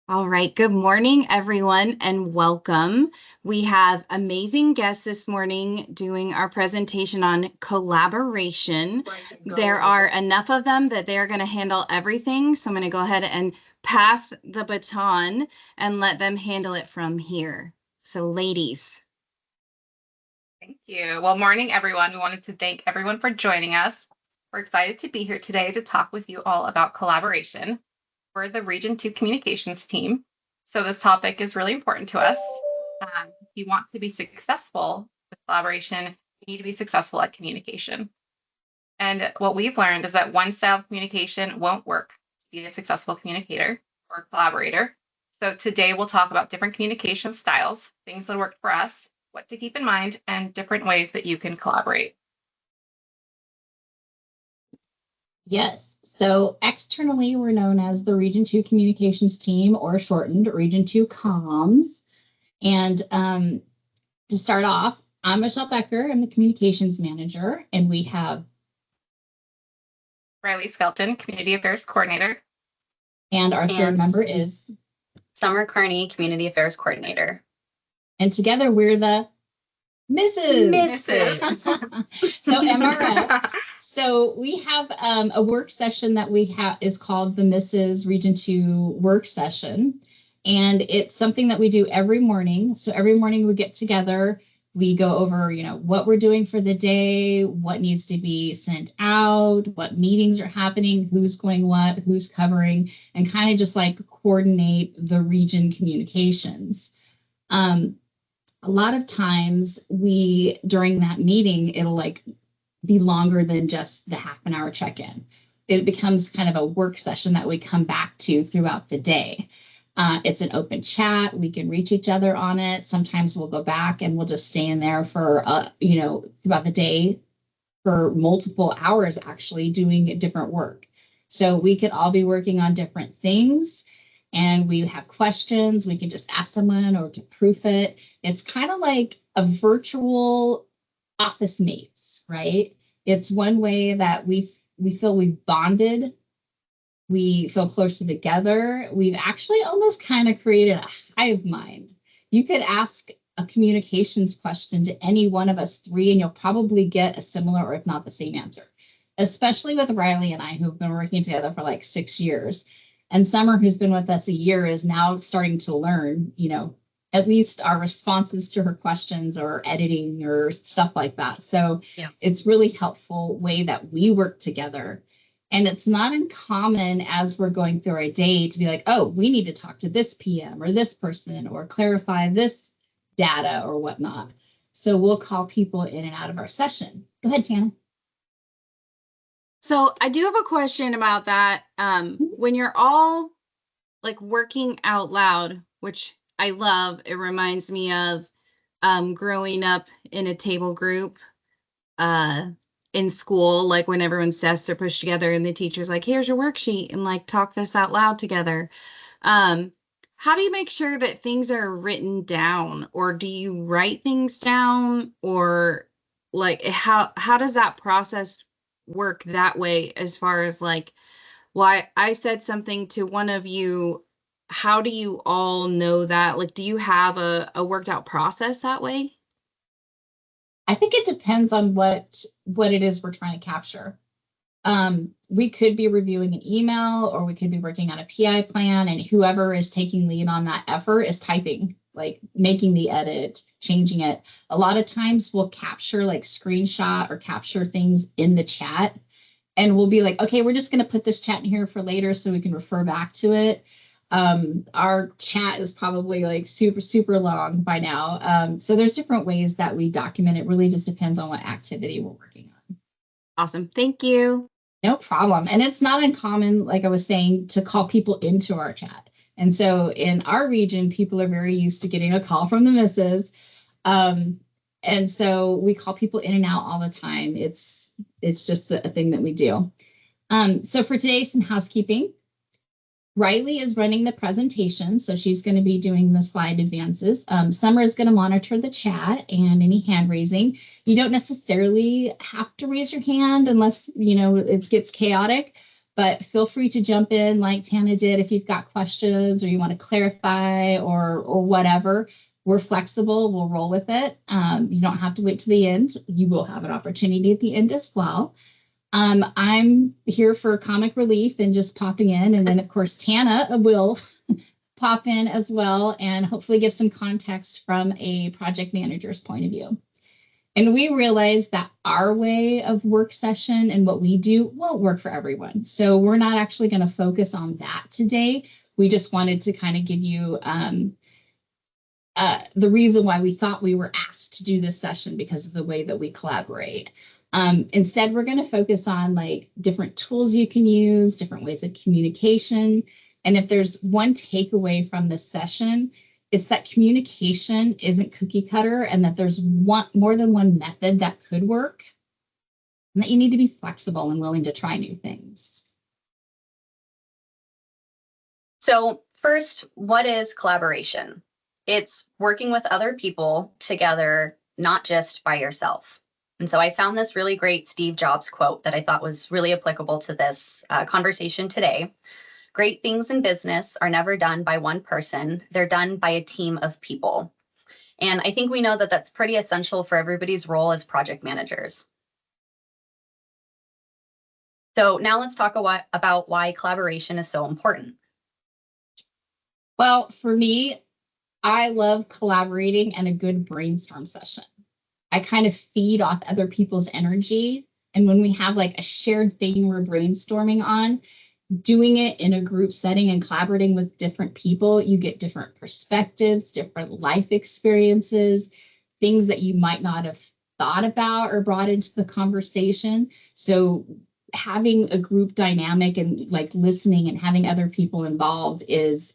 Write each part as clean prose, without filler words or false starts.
All right. Good morning, everyone, and welcome. We have amazing guests this morning doing our presentation on collaboration. There are enough of them that they're going to handle everything. So I'm going to go ahead and pass the baton and let them handle it from here. So, ladies. Thank you. Well, morning, everyone. We wanted to thank everyone for joining us. We're excited to be here today to talk with you all about collaboration. We're the Region 2 Communications team. So this topic is really important to us. If you want to be successful with collaboration, you need to be successful at communication. And what we've learned is that one style of communication won't work to be a successful communicator or collaborator. So today we'll talk about different communication styles, things that work for us, what to keep in mind, and different ways that you can collaborate. Yes. So externally, we're known as the Region 2 Communications Team, or shortened Region 2 Comms. And to start off, I'm Michelle Becker. I'm the Communications Manager, and we have Riley Skelton, Community Affairs Coordinator. And our third member is Summer Carney, Community Affairs Coordinator. And together we're the Mrs. So MRS. So we have a work session that we have is called the Mrs. Region 2 work session. And it's something that we do every morning. So every morning we get together, we go over, what we're doing for the day, what needs to be sent out, what meetings are happening, who's going what, who's covering, and kind of just like coordinate the region communications. A lot of times during that meeting, it'll be longer than just the half an hour check-in. It becomes kind of a work session that we come back to throughout the day. It's an open chat. We can reach each other on it. Sometimes we'll go back and we'll just stay in there for, throughout the day for multiple hours, actually doing different work. So we could all be working on different things. And we have questions, we can just ask someone or to proof it. It's kind of like a virtual office mates, right? It's one way that we feel we've bonded. We feel closer together. We've actually almost kind of created a hive mind. You could ask a communications question to any one of us three, and you'll probably get a similar, or if not the same answer, especially with Riley and I, who've been working together for like 6 years. And Summer, who's been with us a year, is now starting to learn, at least our responses to her questions or editing or stuff like that. So It's really helpful way that we work together. And it's not uncommon as we're going through our day to be like, oh, we need to talk to this PM or this person or clarify this data or whatnot. So we'll call people in and out of our session. Go ahead, Tana. So I do have a question about that. When you're all working out loud, which I love, it reminds me of growing up in a table group in school, when everyone's desks are pushed together and the teacher's like, here's your worksheet, and talk this out loud together. How do you make sure that things are written down, or do you write things down, or how does that process work that way, as far as why I said something to one of you? How do you all know that? Do you have a worked out process that way? I think it depends on what it is we're trying to capture. We could be reviewing an email, or we could be working on a PI plan, and whoever is taking lead on that effort is typing, making the edit, changing it. A lot of times we'll capture screenshot or capture things in the chat, and we'll be like, okay, we're just going to put this chat in here for later so we can refer back to it. Our chat is probably super, super long by now. So there's different ways that we document it. Really just depends on what activity we're working on. Awesome. Thank you. No problem. And it's not uncommon, like I was saying, to call people into our chat. And so in our region, people are very used to getting a call from the missus. And so we call people in and out all the time. It's just a thing that we do. So for today, some housekeeping. Riley is running the presentation, so she's going to be doing the slide advances. Summer is going to monitor the chat and any hand raising. You don't necessarily have to raise your hand unless, it gets chaotic, but feel free to jump in like Tana did if you've got questions or you want to clarify or whatever. We're flexible. We'll roll with it. You don't have to wait to the end. You will have an opportunity at the end as well. I'm here for comic relief and just popping in. And then, of course, Tana will pop in as well and hopefully give some context from a project manager's point of view. And we realize that our way of work session and what we do won't work for everyone. So we're not actually going to focus on that today. We just wanted to kind of give you the reason why we thought we were asked to do this session because of the way that we collaborate. Instead, we're going to focus on like different tools you can use, different ways of communication. And if there's one takeaway from this session, it's that communication isn't cookie cutter and that there's more than one method that could work and that you need to be flexible and willing to try new things. So first, what is collaboration? It's working with other people together, not just by yourself. And so I found this really great Steve Jobs quote that I thought was really applicable to this conversation today. Great things in business are never done by one person. They're done by a team of people. And I think we know that that's pretty essential for everybody's role as project managers. So now let's talk about why collaboration is so important. Well, for me, I love collaborating and a good brainstorm session. I kind of feed off other people's energy. And when we have like a shared thing we're brainstorming on, doing it in a group setting and collaborating with different people, you get different perspectives, different life experiences, things that you might not have thought about or brought into the conversation. So having a group dynamic and like listening and having other people involved is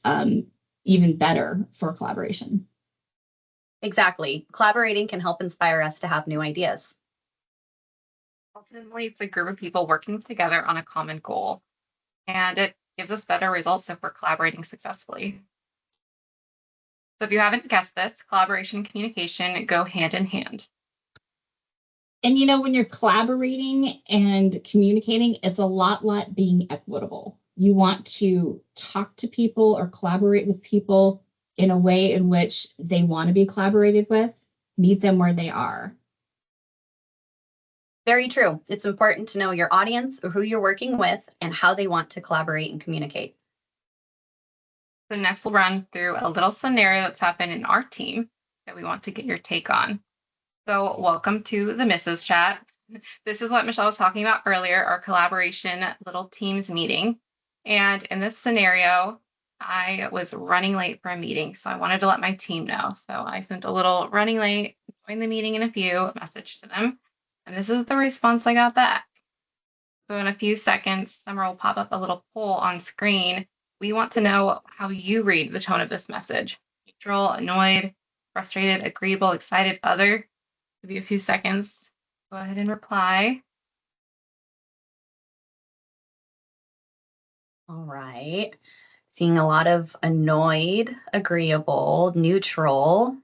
even better for collaboration. Exactly. Collaborating can help inspire us to have new ideas. Ultimately, it's a group of people working together on a common goal, and it gives us better results if we're collaborating successfully. So if you haven't guessed this, collaboration and communication go hand in hand. And you know, when you're collaborating and communicating, it's a lot being equitable. You want to talk to people or collaborate with people in a way in which they want to be collaborated with, meet them where they are. Very true. It's important to know your audience or who you're working with and how they want to collaborate and communicate. So next we'll run through a little scenario that's happened in our team that we want to get your take on. So welcome to the Mrs. Chat. This is what Michelle was talking about earlier, our collaboration little teams meeting. And in this scenario, I was running late for a meeting, so I wanted to let my team know. So I sent a little running late, join the meeting in a few message to them. And this is the response I got back. So in a few seconds, Summer will pop up a little poll on screen. We want to know how you read the tone of this message. Neutral, annoyed, frustrated, agreeable, excited, other. Give you a few seconds. Go ahead and reply. All right. Seeing a lot of annoyed, agreeable, neutral.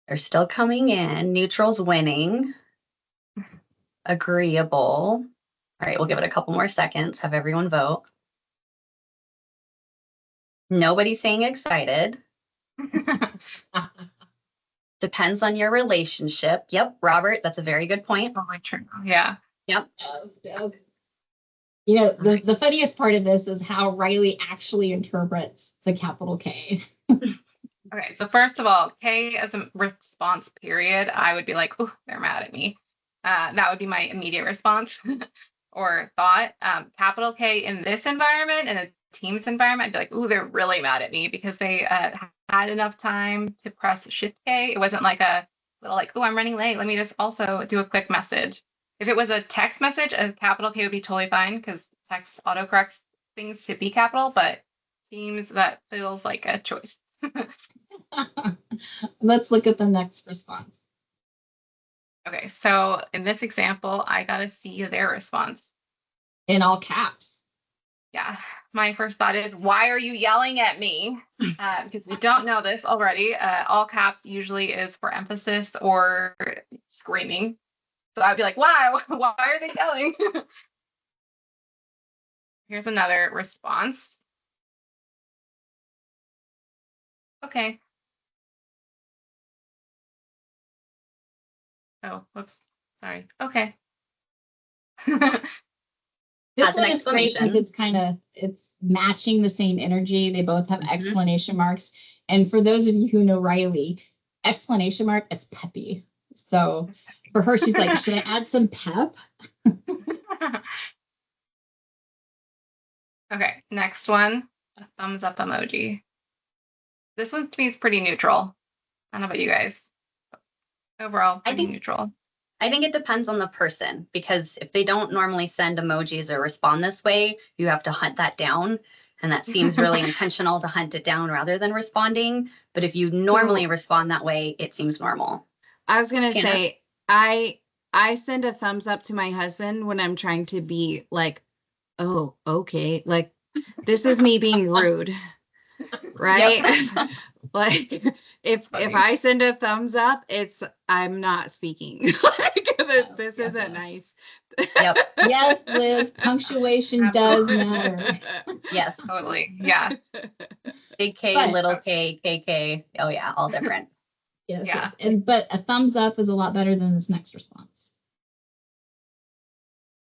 They're still coming in. Neutral's winning. Agreeable. All right, we'll give it a couple more seconds. Have everyone vote. Nobody's saying excited. Depends on your relationship. Yep, Robert, that's a very good point. Totally true. Yeah. Yep. You know, the funniest part of this is how Riley actually interprets the capital K. Okay, so first of all, K as a response period, I would be like, oh, they're mad at me. That would be my immediate response or thought. Capital K in this environment, in a Teams environment, I'd be like, oh, they're really mad at me because they had enough time to press Shift K. It wasn't like a little like, oh, I'm running late. Let me just also do a quick message. If it was a text message, a capital K would be totally fine because text autocorrects things to be capital, but Teams, that feels like a choice. Let's look at the next response. Okay, so in this example, I got to see their response. In all caps. Yeah, my first thought is, why are you yelling at me? Because we don't know this already. All caps usually is for emphasis or screaming. So I'd be like, why? Why are they yelling? Here's another response. Okay. Oh, whoops. Sorry. Okay. This As an one is great because exclamation. it's matching the same energy. They both have Mhm. exclamation marks. And for those of you who know Riley, exclamation mark is peppy. So for her, she's like, should I add some pep? Okay, next one, a thumbs up emoji. This one to me is pretty neutral. I don't know about you guys. Overall, pretty neutral. I think it depends on the person, because if they don't normally send emojis or respond this way, you have to hunt that down. And that seems really intentional to hunt it down rather than responding. But if you normally respond that way, it seems normal. I was gonna Hannah? say, I send a thumbs up to my husband when I'm trying to be like, oh, okay, like this is me being rude, right? Like if Funny. I send a thumbs up, it's I'm not speaking. Like this Yes, isn't yes. nice. Yep. Yes, Liz, punctuation does matter. Yes. Totally. Yeah. Big K, But- little K, KK. Oh yeah, all different. Yes, Yeah. yes. But a thumbs up is a lot better than this next response.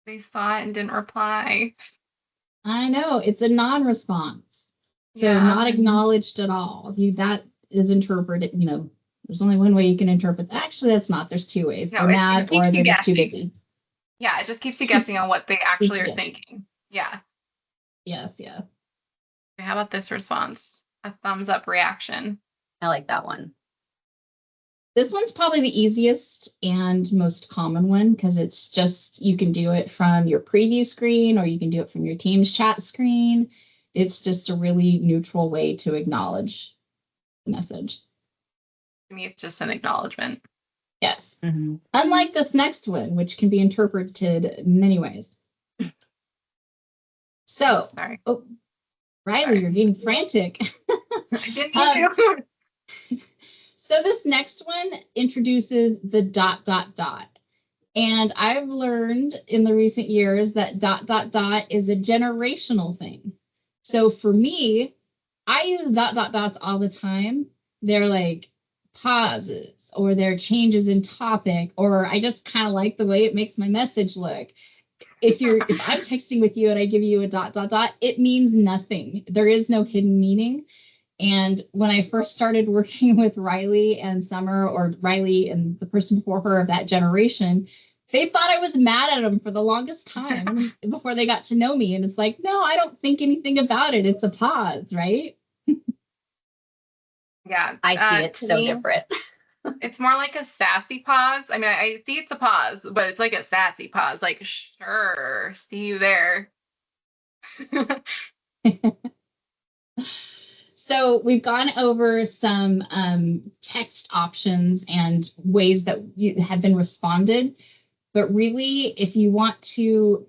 They saw it and didn't reply. I know, it's a non-response. So Yeah. not acknowledged at all. That is interpreted, there's only one way you can interpret. Actually, that's not. There's two ways. No, They're it mad keeps or you they're just too guessing. busy. Yeah, it just keeps you guessing on what they actually are guessing. thinking. Yeah. Yes, yeah. How about this response? A thumbs up reaction. I like that one. This one's probably the easiest and most common one because it's just, you can do it from your preview screen or you can do it from your Teams chat screen. It's just a really neutral way to acknowledge the message. To me, it's just an acknowledgement. Yes. Mm-hmm. Unlike this next one, which can be interpreted many ways. So, Sorry. Riley, Sorry. you're getting frantic. I didn't mean to. So this next one introduces the ... And I've learned in the recent years that ... is a generational thing. So for me, I use ... all the time. They're like pauses or they're changes in topic, or I just kind of like the way it makes my message look. If I'm texting with you and I give you a ... it means nothing. There is no hidden meaning. And when I first started working with Riley and Summer, or Riley and the person before her of that generation, they thought I was mad at them for the longest time before they got to know me. And it's like, no, I don't think anything about it. It's a pause, right? Yeah. I see it to so me, different. It's more like a sassy pause. I mean, I see it's a pause, but it's like a sassy pause. Like, sure, see you there. So we've gone over some text options and ways that you have been responded. But really, if you want to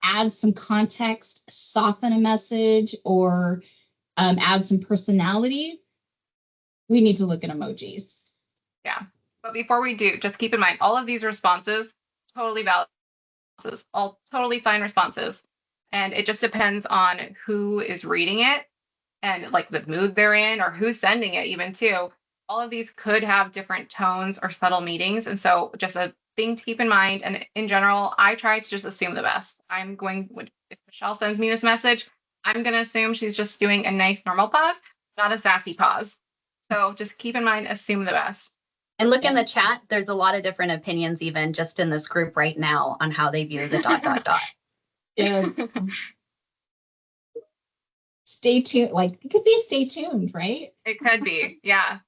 add some context, soften a message, or add some personality, we need to look at emojis. Yeah. But before we do, just keep in mind, all of these responses, totally valid responses, all totally fine responses. And it just depends on who is reading it and like the mood they're in or who's sending it even too. All of these could have different tones or subtle meanings. And so just a thing to keep in mind. And in general, I try to just assume the best. If Michelle sends me this message, I'm going to assume she's just doing a nice normal pause, not a sassy pause. So just keep in mind, assume the best. And look in the chat, there's a lot of different opinions, even just in this group right now, on how they view the ... Yes. Stay tuned. Like, it could be stay tuned, right? It could be. Yeah.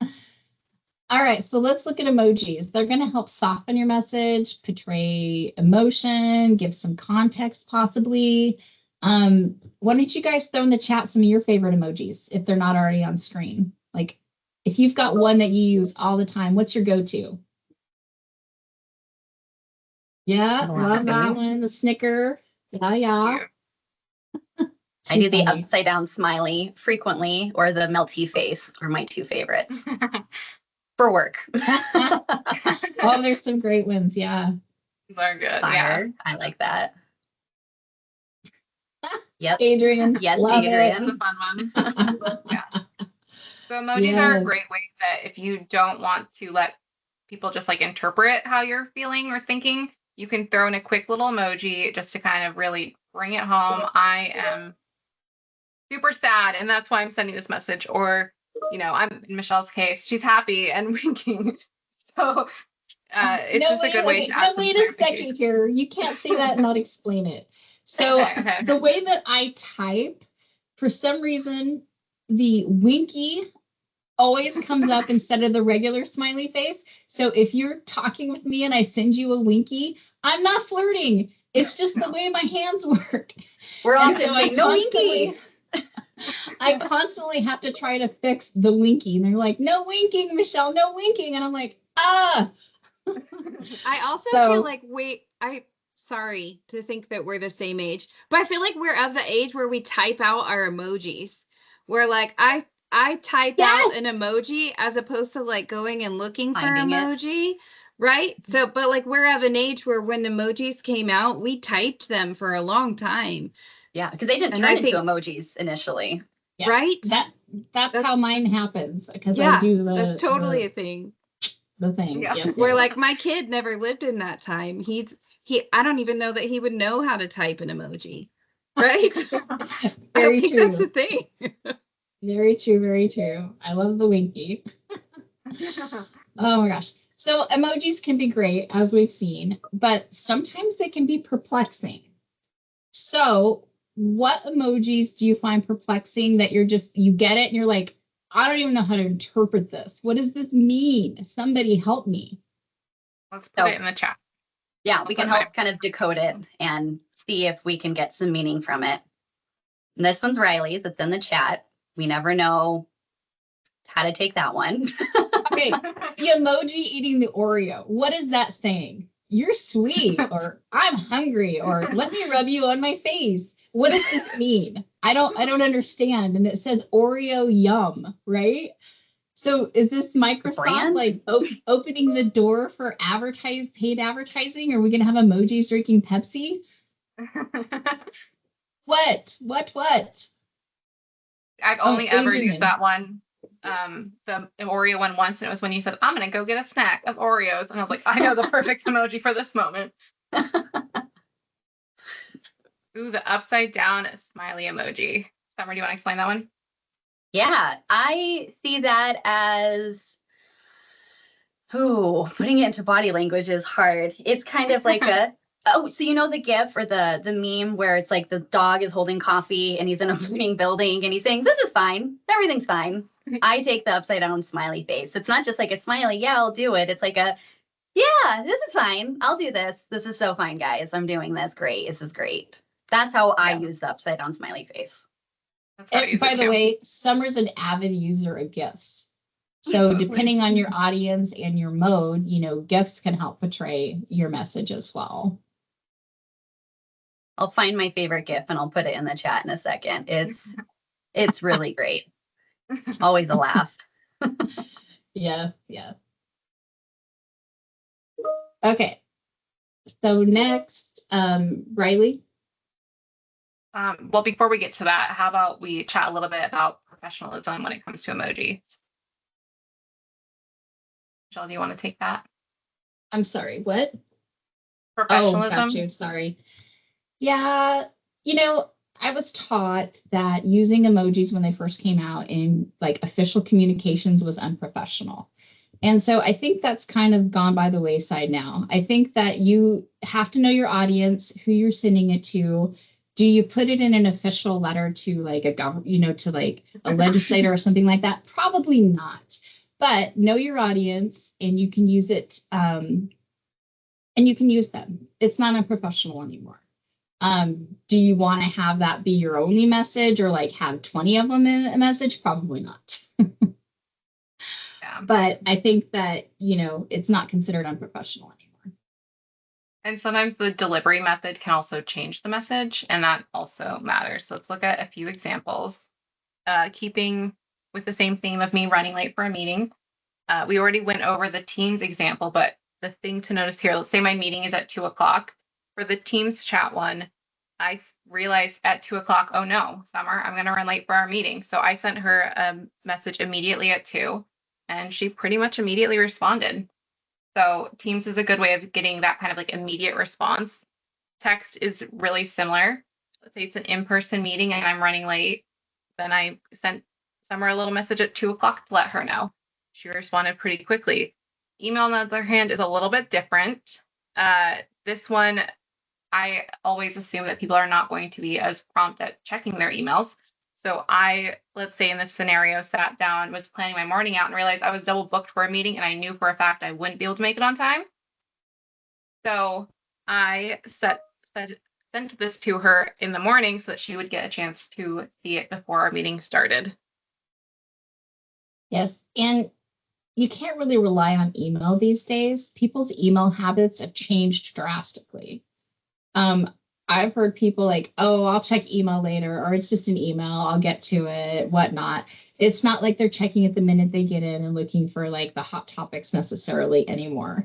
All right, so let's look at emojis. They're going to help soften your message, portray emotion, give some context possibly. Why don't you guys throw in the chat some of your favorite emojis if they're not already on screen? Like, if you've got one that you use all the time, what's your go-to? Yeah, love that one. The snicker. Yeah. I do the upside down smiley frequently, or the melty face are my two favorites for work. Oh, there's some great ones. Yeah. These are good. Fire. I like that. Yes. Adrian. Yes, love Adrian. That's a fun one. Yeah. So emojis are a Yes. great way that if you don't want to let people just like interpret how you're feeling or thinking, you can throw in a quick little emoji just to kind of really bring it home. I am super sad, and that's why I'm sending this message. Or, I'm in Michelle's case, she's happy and winking. So it's No, just a good way to add some wait a second clarification. here. You can't say that and not explain it. So Okay. the way that I type, for some reason, the winky always comes up instead of the regular smiley face. So if you're talking with me and I send you a winky, I'm not flirting. It's just the way my hands work. We're all And so I saying no winky. I constantly have to try to fix the winky. And they're like, no winking, Michelle, no winking. And I'm like, ah. I also So- feel like sorry to think that we're the same age, but I feel like we're of the age where we type out our emojis. Where like I type out Yes. an emoji as opposed to like going and looking for Finding it. emoji, right? So, but like we're of an age where when emojis came out, we typed them for a long time, Yeah, because they didn't And turn I into think- emojis initially. Yeah. right? That's how mine happens because I Yeah, do that's totally a thing. the thing. Yeah. Yes, Where yes. like my kid never lived in that time. I don't even know that he would know how to type an emoji, right? I Very think true. that's the thing. Very true. Very true. I love the winky. Oh my gosh. So emojis can be great, as we've seen, but sometimes they can be perplexing. So what emojis do you find perplexing that you get it and you're like, I don't even know how to interpret this. What does this mean? Somebody help me. Let's put it in the chat. Yeah, we can Okay. help kind of decode it and see if we can get some meaning from it. And this one's Riley's. It's in the chat. We never know how to take that one. Okay, the emoji eating the Oreo. What is that saying? You're sweet, or I'm hungry, or let me rub you on my face. What does this mean? I don't understand. And it says Oreo yum, right? So is this Microsoft brand? like opening the door for paid advertising? Are we gonna have emojis drinking Pepsi? What? I've only ever Adrian. used that one, the Oreo one once, and it was when you said, I'm gonna go get a snack of Oreos. And I was like, I know the perfect emoji for this moment. Ooh, the upside down smiley emoji. Summer, do you want to explain that one? Yeah, I see that as, putting it into body language is hard. It's kind of like so you know the GIF or the meme where it's like the dog is holding coffee and he's in a burning building and he's saying, this is fine, everything's fine. I take the upside down smiley face. It's not just like a smiley, yeah, I'll do it. It's like yeah, this is fine. I'll do this. This is so fine, guys. I'm doing this. Great. This is great. That's how I use the upside down smiley face. That's how I use By it the too. way, Summer's an avid user of GIFs. So depending on your audience and your mode, GIFs can help portray your message as well. I'll find my favorite GIF and I'll put it in the chat in a second. It's really great. Always a laugh. Yeah. Okay. So next, Riley. Well, before we get to that, how about we chat a little bit about professionalism when it comes to emojis? Michelle, do you want to take that? I'm sorry, what? Oh, Professionalism. got you. Sorry. Yeah, I was taught that using emojis when they first came out in like official communications was unprofessional. And so I think that's kind of gone by the wayside now. I think that you have to know your audience, who you're sending it to. Do you put it in an official letter to like a government, to like a legislator or something like that? Probably not. But know your audience and you can use it and you can use them. It's not unprofessional anymore. Do you want to have that be your only message or like have 20 of them in a message? Probably not. Yeah. But I think that, it's not considered unprofessional anymore. And sometimes the delivery method can also change the message, and that also matters. So let's look at a few examples. Keeping with the same theme of me running late for a meeting. We already went over the Teams example, but the thing to notice here, let's say my meeting is at 2:00. For the Teams chat one, realized at 2 o'clock, oh no, Summer, I'm going to run late for our meeting. So I sent her a message immediately at 2, and she pretty much immediately responded. So Teams is a good way of getting that kind of like immediate response. Text is really similar. Let's say it's an in-person meeting and I'm running late. Then I sent Summer a little message at 2 o'clock to let her know. She responded pretty quickly. Email, on the other hand, is a little bit different. This one, I always assume that people are not going to be as prompt at checking their emails. So I, let's say in this scenario, sat down, was planning my morning out and realized I was double booked for a meeting and I knew for a fact I wouldn't be able to make it on time. So I sent this to her in the morning so that she would get a chance to see it before our meeting started. Yes, and you can't really rely on email these days. People's email habits have changed drastically. I've heard people like, oh, I'll check email later, or it's just an email, I'll get to it, whatnot. It's not like they're checking it the minute they get in and looking for like the hot topics necessarily anymore.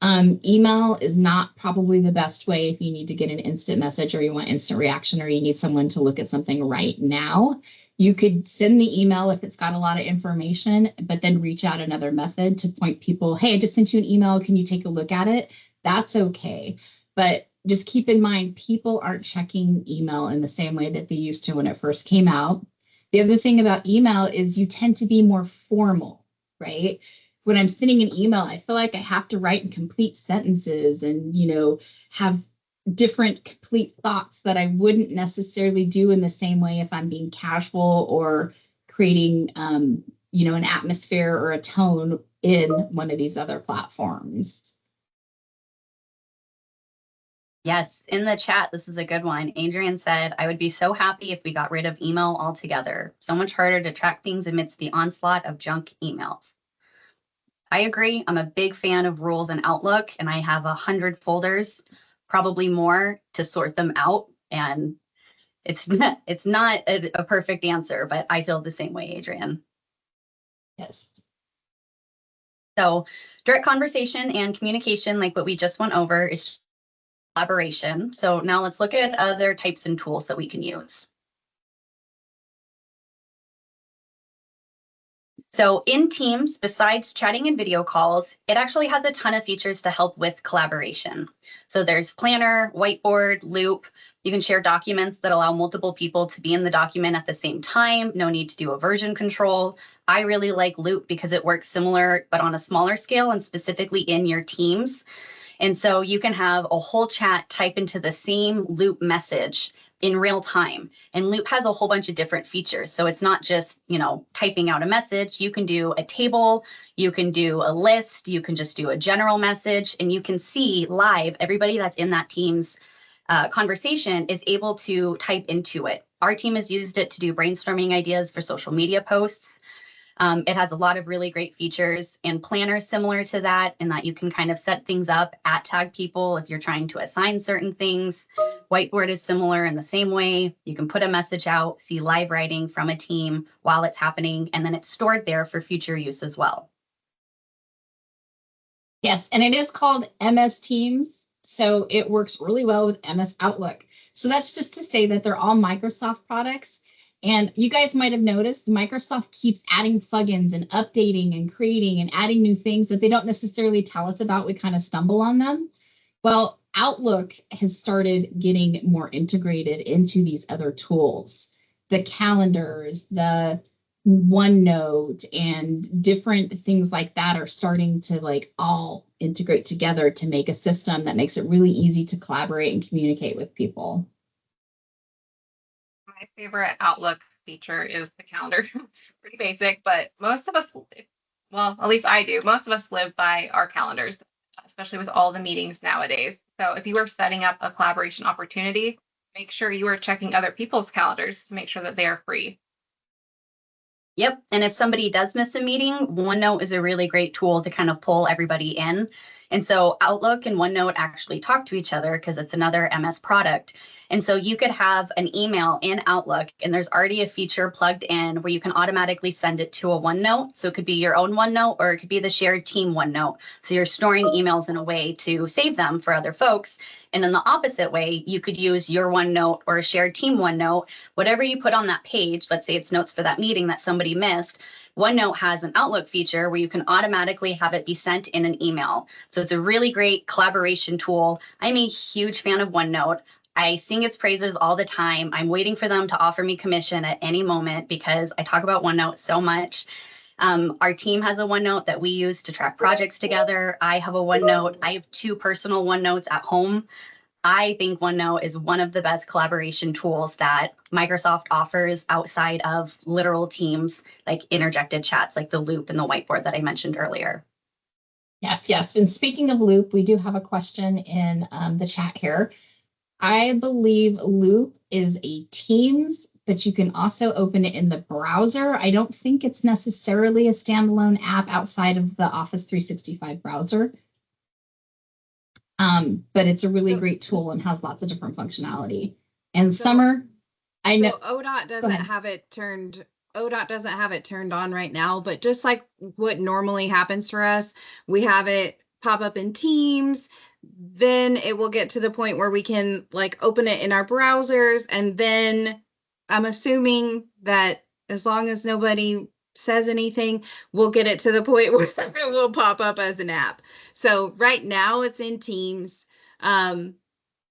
Email is not probably the best way if you need to get an instant message or you want instant reaction or you need someone to look at something right now. You could send the email if it's got a lot of information, but then reach out another method to point people, hey, I just sent you an email. Can you take a look at it? That's okay. But just keep in mind, people aren't checking email in the same way that they used to when it first came out. The other thing about email is you tend to be more formal, right? When I'm sending an email, I feel like I have to write in complete sentences and, have different complete thoughts that I wouldn't necessarily do in the same way if I'm being casual or creating, an atmosphere or a tone in one of these other platforms. Yes, in the chat, this is a good one. Adrian said, I would be so happy if we got rid of email altogether. So much harder to track things amidst the onslaught of junk emails. I agree. I'm a big fan of rules in Outlook, and I have 100 folders, probably more, to sort them out. And it's not a perfect answer, but I feel the same way, Adrian. Yes. So direct conversation and communication, like what we just went over, is collaboration. So now let's look at other types and tools that we can use. So in Teams, besides chatting and video calls, it actually has a ton of features to help with collaboration. So there's Planner, Whiteboard, Loop. You can share documents that allow multiple people to be in the document at the same time. No need to do a version control. I really like Loop because it works similar, but on a smaller scale and specifically in your Teams. And so you can have a whole chat type into the same Loop message in real time. And Loop has a whole bunch of different features. So it's not just, typing out a message. You can do a table, you can do a list, you can just do a general message, and you can see live everybody that's in that Teams conversation is able to type into it. Our team has used it to do brainstorming ideas for social media posts. It has a lot of really great features, and Planner is similar to that in that you can kind of set things up, tag people if you're trying to assign certain things. Whiteboard is similar in the same way. You can put a message out, see live writing from a team while it's happening, and then it's stored there for future use as well. Yes, and it is called MS Teams, so it works really well with MS Outlook. So that's just to say that they're all Microsoft products. And you guys might have noticed Microsoft keeps adding plugins and updating and creating and adding new things that they don't necessarily tell us about. We kind of stumble on them. Well, Outlook has started getting more integrated into these other tools. The calendars, the OneNote, and different things like that are starting to all integrate together to make a system that makes it really easy to collaborate and communicate with people. My favorite Outlook feature is the calendar. Pretty basic, but most of us, well, at least I do, most of us live by our calendars, especially with all the meetings nowadays. So if you are setting up a collaboration opportunity, make sure you are checking other people's calendars to make sure that they are free. Yep. And if somebody does miss a meeting, OneNote is a really great tool to kind of pull everybody in. And so Outlook and OneNote actually talk to each other because it's another MS product. And so you could have an email in Outlook, and there's already a feature plugged in where you can automatically send it to a OneNote. So it could be your own OneNote, or it could be the shared team OneNote. So you're storing emails in a way to save them for other folks. And in the opposite way, you could use your OneNote or a shared team OneNote, whatever you put on that page. Let's say it's notes for that meeting that somebody missed. OneNote has an Outlook feature where you can automatically have it be sent in an email. So it's a really great collaboration tool. I'm a huge fan of OneNote. I sing its praises all the time. I'm waiting for them to offer me commission at any moment because I talk about OneNote so much. Our team has a OneNote that we use to track projects together. I have a OneNote. I have 2 personal OneNotes at home. I think OneNote is one of the best collaboration tools that Microsoft offers outside of literal Teams, like interjected chats like the Loop and the whiteboard that I mentioned earlier. Yes, yes. And speaking of Loop, we do have a question in the chat here. I believe Loop is a Teams, but you can also open it in the browser. I don't think it's necessarily a standalone app outside of the Office 365 browser. But it's a really great tool and has lots of different functionality. And Summer, I know ODOT doesn't have it turned. ODOT doesn't have it turned on right now, but just like what normally happens for us, we have it pop up in Teams. Then it will get to the point where we can like open it in our browsers, and then I'm assuming that as long as nobody says anything, we'll get it to the point where it will pop up as an app. So right now it's in Teams.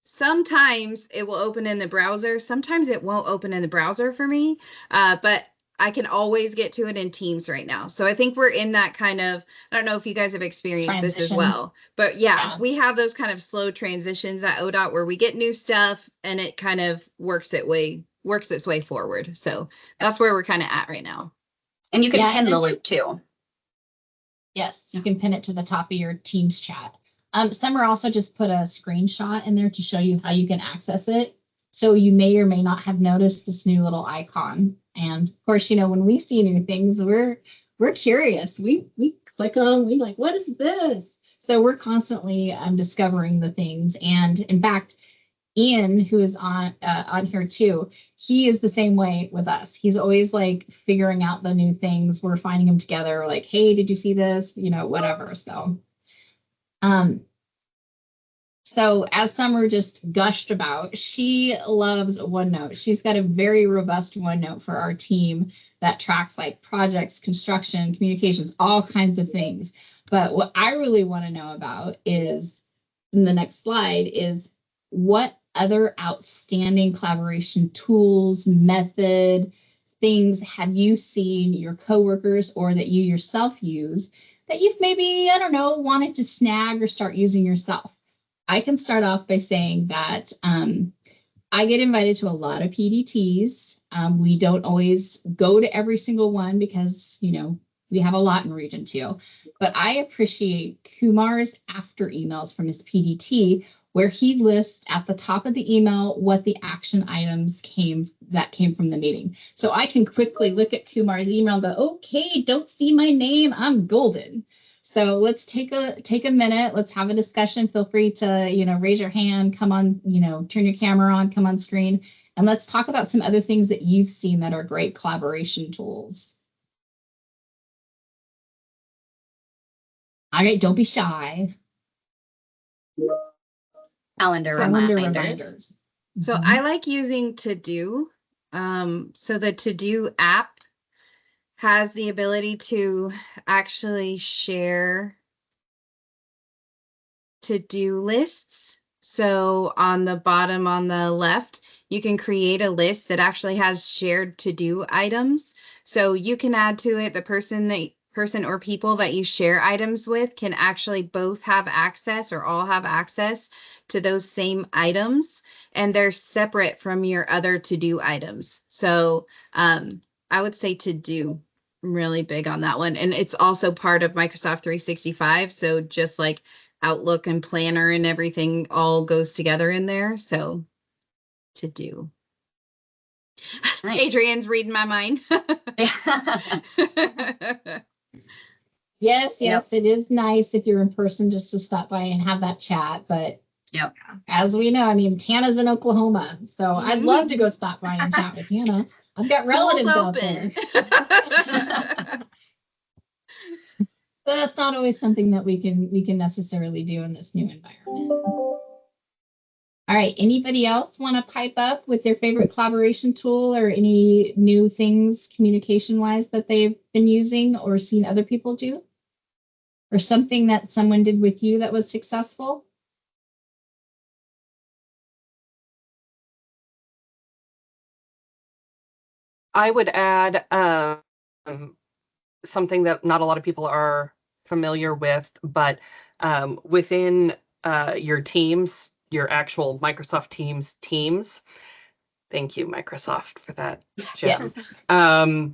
Sometimes it will open in the browser. Sometimes it won't open in the browser for me, but I can always get to it in Teams right now. So I think we're in that kind of, I don't know if you guys have experienced this as well, but yeah, we have those kind of slow transitions at ODOT where we get new stuff and it kind of works its way forward. So that's where we're kind of at right now. And you can pin the Loop too. Yes, you can pin it to the top of your Teams chat. Summer also just put a screenshot in there to show you how you can access it. So you may or may not have noticed this new little icon. And of course, you know, when we see new things, we're curious. We click on, we like, what is this? So we're constantly discovering the things. And in fact, Ian, who is on here too, he is the same way with us. He's always like figuring out the new things. We're finding them together, like, hey, did you see this? You know, whatever. So as Summer just gushed about, she loves OneNote. She's got a very robust OneNote for our team that tracks like projects, construction, communications, all kinds of things. But what I really want to know about is, in the next slide, is what other outstanding collaboration tools, method, things have you seen your coworkers or that you yourself use that you've maybe, I don't know, wanted to snag or start using yourself? I can start off by saying that I get invited to a lot of PDTs. We don't always go to every single one because, you know, we have a lot in Region 2. But I appreciate Kumar's after emails from his PDT, where he lists at the top of the email what the action items came from the meeting. So I can quickly look at Kumar's email and go, okay, don't see my name, I'm golden. So let's take a minute. Let's have a discussion. Feel free to, you know, raise your hand, come on, you know, turn your camera on, come on screen, and let's talk about some other things that you've seen that are great collaboration tools. All right, don't be shy. Calendar reminders. So I like using To-Do. So the To-Do app has the ability to actually share to-do lists. So on the bottom on the left, you can create a list that actually has shared to-do items. So you can add to it the person or people that you share items with can actually both have access or all have access to those same items, and they're separate from your other to-do items. So I would say To-Do. I'm really big on that one. And it's also part of Microsoft 365. So just like Outlook and Planner and everything all goes together in there. So To-Do. Nice. Adrian's reading my mind. Yes, it is nice if you're in person just to stop by and have that chat. But Yep. as we know, I mean, Tana's in Oklahoma, so I'd love to go stop by and chat with Tana. I've got relatives out there. But that's not always something that we can necessarily do in this new environment. All right, anybody else want to pipe up with their favorite collaboration tool or any new things communication-wise that they've been using or seen other people do? Or something that someone did with you that was successful? I would add something that not a lot of people are familiar with, but within your teams, your actual Microsoft Teams. Thank you, Microsoft, for that gem. Yes.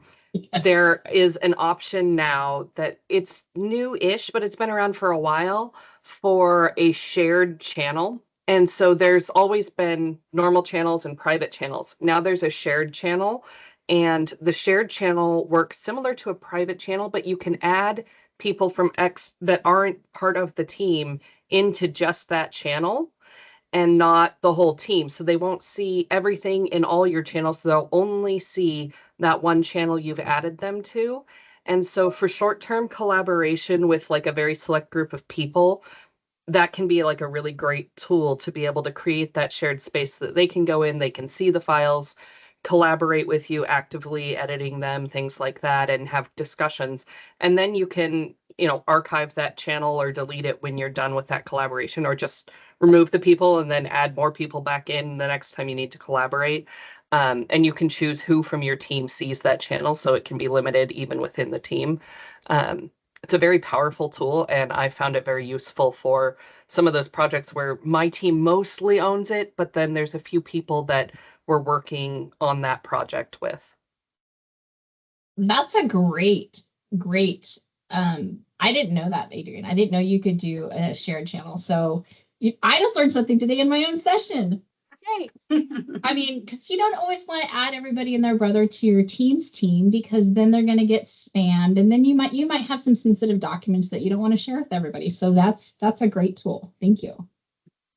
There is an option now that it's new-ish, but it's been around for a while for a shared channel. And so there's always been normal channels and private channels. Now there's a shared channel, and the shared channel works similar to a private channel, but you can add people from X that aren't part of the team into just that channel and not the whole team. So they won't see everything in all your channels. They'll only see that one channel you've added them to. And so for short-term collaboration with like a very select group of people, that can be like a really great tool to be able to create that shared space that they can go in, they can see the files, collaborate with you actively editing them, things like that, and have discussions. And then you can, archive that channel or delete it when you're done with that collaboration, or just remove the people and then add more people back in the next time you need to collaborate. And you can choose who from your team sees that channel, so it can be limited even within the team. It's a very powerful tool, and I found it very useful for some of those projects where my team mostly owns it, but then there's a few people that we're working on that project with. That's a great. I didn't know that, Adrian. I didn't know you could do a shared channel. So I just learned something today in my own session. Yay. I mean, because you don't always want to add everybody and their brother to your team's team, because then they're going to get spammed, and then you might have some sensitive documents that you don't want to share with everybody. So that's a great tool. Thank you.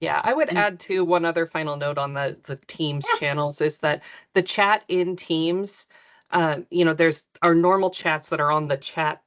Yeah, I would add to one other final note on the Teams channels is that the chat in Teams, there's our normal chats that are on the chat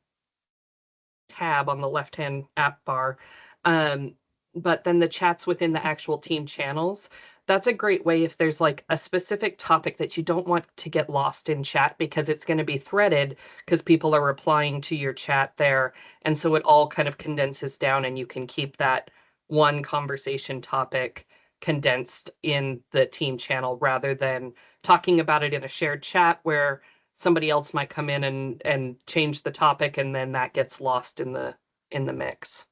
tab on the left-hand app bar. But then the chats within the actual team channels, that's a great way if there's like a specific topic that you don't want to get lost in chat, because it's going to be threaded because people are replying to your chat there. And so it all kind of condenses down, and you can keep that one conversation topic condensed in the team channel rather than talking about it in a shared chat where somebody else might come in and change the topic, and then that gets lost in the mix.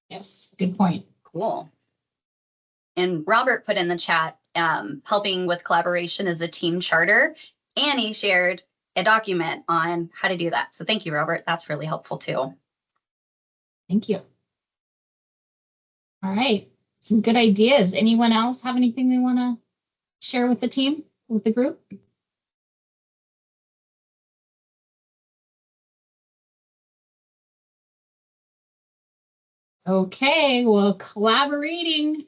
Yes, good point. Cool. And Robert put in the chat, helping with collaboration is a team charter. Annie shared a document on how to do that. So thank you, Robert. That's really helpful too. Thank you. All right, some good ideas. Anyone else have anything they want to share with the team, with the group? Okay, well, collaborating,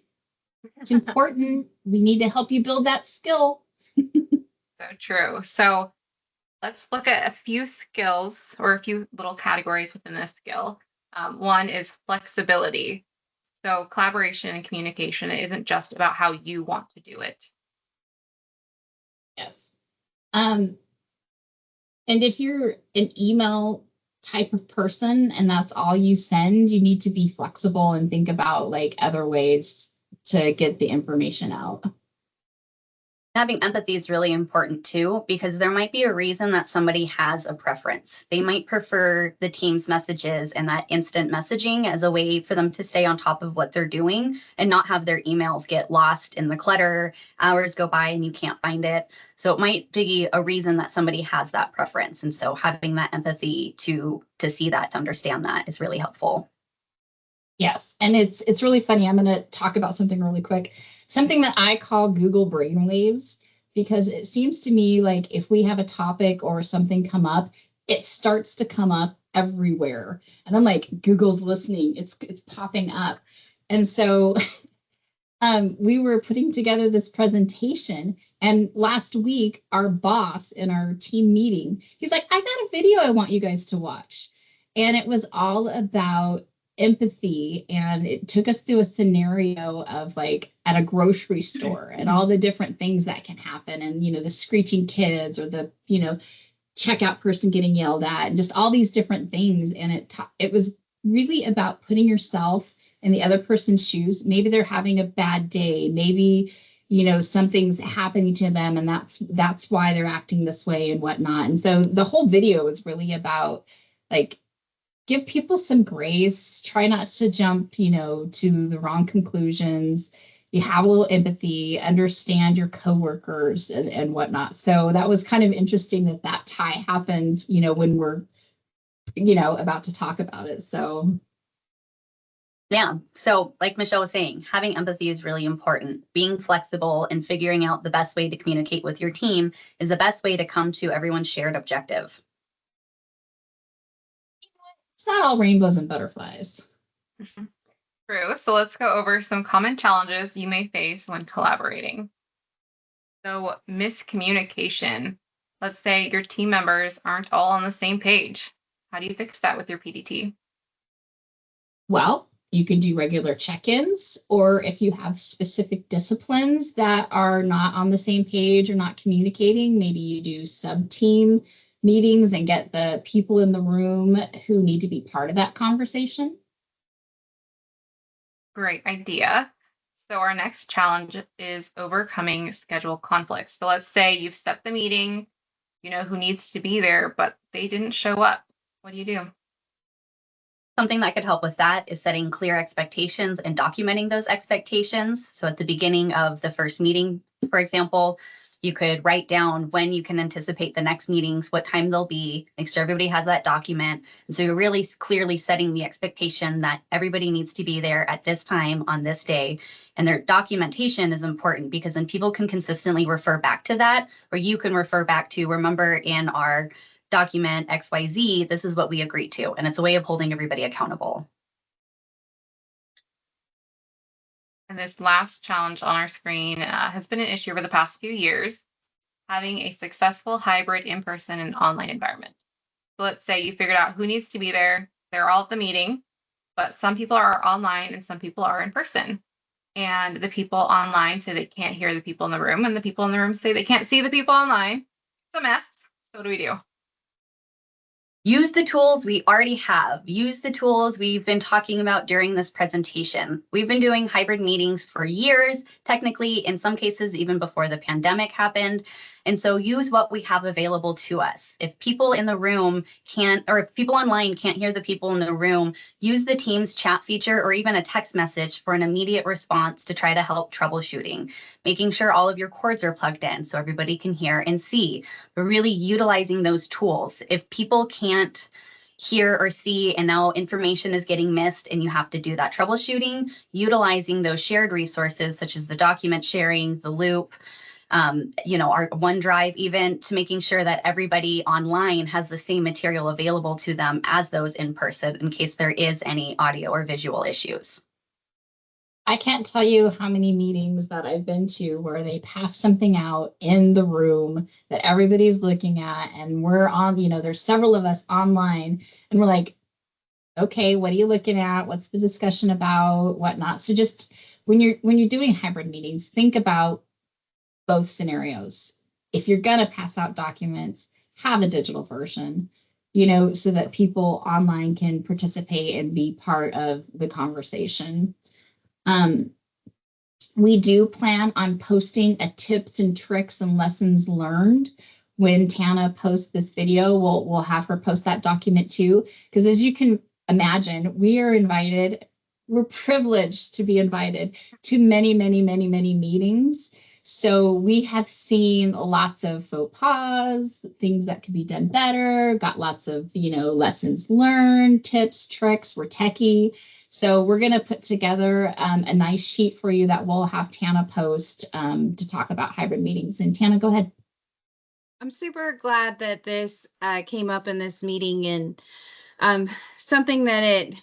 it's important. We need to help you build that skill. So true. So let's look at a few skills or a few little categories within this skill. One is flexibility. So collaboration and communication isn't just about how you want to do it. Yes. And if you're an email type of person and that's all you send, you need to be flexible and think about like other ways to get the information out. Having empathy is really important too, because there might be a reason that somebody has a preference. They might prefer the team's messages and that instant messaging as a way for them to stay on top of what they're doing and not have their emails get lost in the clutter, hours go by and you can't find it. So it might be a reason that somebody has that preference. And so having that empathy to see that, to understand that is really helpful. Yes, and it's really funny. I'm going to talk about something really quick. Something that I call Google brainwaves, because it seems to me like if we have a topic or something come up, it starts to come up everywhere. And I'm like, Google's listening. It's popping up. And so we were putting together this presentation, and last week, our boss in our team meeting, he's like, I got a video I want you guys to watch. And it was all about empathy, and it took us through a scenario of like at a grocery store and all the different things that can happen, and the screeching kids, or the checkout person getting yelled at, and just all these different things. And it was really about putting yourself in the other person's shoes. Maybe they're having a bad day, maybe something's happening to them, and that's why they're acting this way and whatnot. And so the whole video is really about like, give people some grace, try not to jump to the wrong conclusions. You have a little empathy, understand your coworkers and whatnot. So that was kind of interesting that tie happened when we're about to talk about it. So yeah. So like Michelle was saying, having empathy is really important. Being flexible and figuring out the best way to communicate with your team is the best way to come to everyone's shared objective. It's not all rainbows and butterflies. True. So let's go over some common challenges you may face when collaborating. So miscommunication. Let's say your team members aren't all on the same page. How do you fix that with your PDT? Well, you can do regular check-ins, or if you have specific disciplines that are not on the same page or not communicating, maybe you do sub-team meetings and get the people in the room who need to be part of that conversation. Great idea. So our next challenge is overcoming schedule conflicts. So let's say you've set the meeting, you know who needs to be there, but they didn't show up. What do you do? Something that could help with that is setting clear expectations and documenting those expectations. So at the beginning of the first meeting, for example, you could write down when you can anticipate the next meetings, what time they'll be, make sure everybody has that document. And so you're really clearly setting the expectation that everybody needs to be there at this time on this day. And their documentation is important because then people can consistently refer back to that, or you can refer back to, remember in our document XYZ, this is what we agreed to. And it's a way of holding everybody accountable. And this last challenge on our screen has been an issue over the past few years, having a successful hybrid in-person and online environment. So let's say you figured out who needs to be there. They're all at the meeting, but some people are online and some people are in person. And the people online say they can't hear the people in the room, and the people in the room say they can't see the people online. It's a mess. So what do we do? Use the tools we already have. Use the tools we've been talking about during this presentation. We've been doing hybrid meetings for years, technically, in some cases, even before the pandemic happened. And so use what we have available to us. If people in the room can't, or if people online can't hear the people in the room, use the Teams chat feature or even a text message for an immediate response to try to help troubleshooting, making sure all of your cords are plugged in so everybody can hear and see, but really utilizing those tools. If people can't hear or see and now information is getting missed and you have to do that troubleshooting, utilizing those shared resources such as the document sharing, the Loop, our OneDrive, even to making sure that everybody online has the same material available to them as those in person in case there is any audio or visual issues. I can't tell you how many meetings that I've been to where they pass something out in the room that everybody's looking at, and we're on, there's several of us online, and we're like, okay, what are you looking at? What's the discussion about? Whatnot. So just when you're doing hybrid meetings, think about both scenarios. If you're going to pass out documents, have a digital version, so that people online can participate and be part of the conversation. We do plan on posting a tips and tricks and lessons learned. When Tana posts this video, we'll have her post that document too, because as you can imagine, we're privileged to be invited to many, many, many, many meetings. So we have seen lots of faux pas, things that could be done better, got lots of, lessons learned, tips, tricks. We're techie. So we're going to put together a nice sheet for you that we'll have Tana post to talk about hybrid meetings. And Tana, go ahead. I'm super glad that this came up in this meeting, and something that it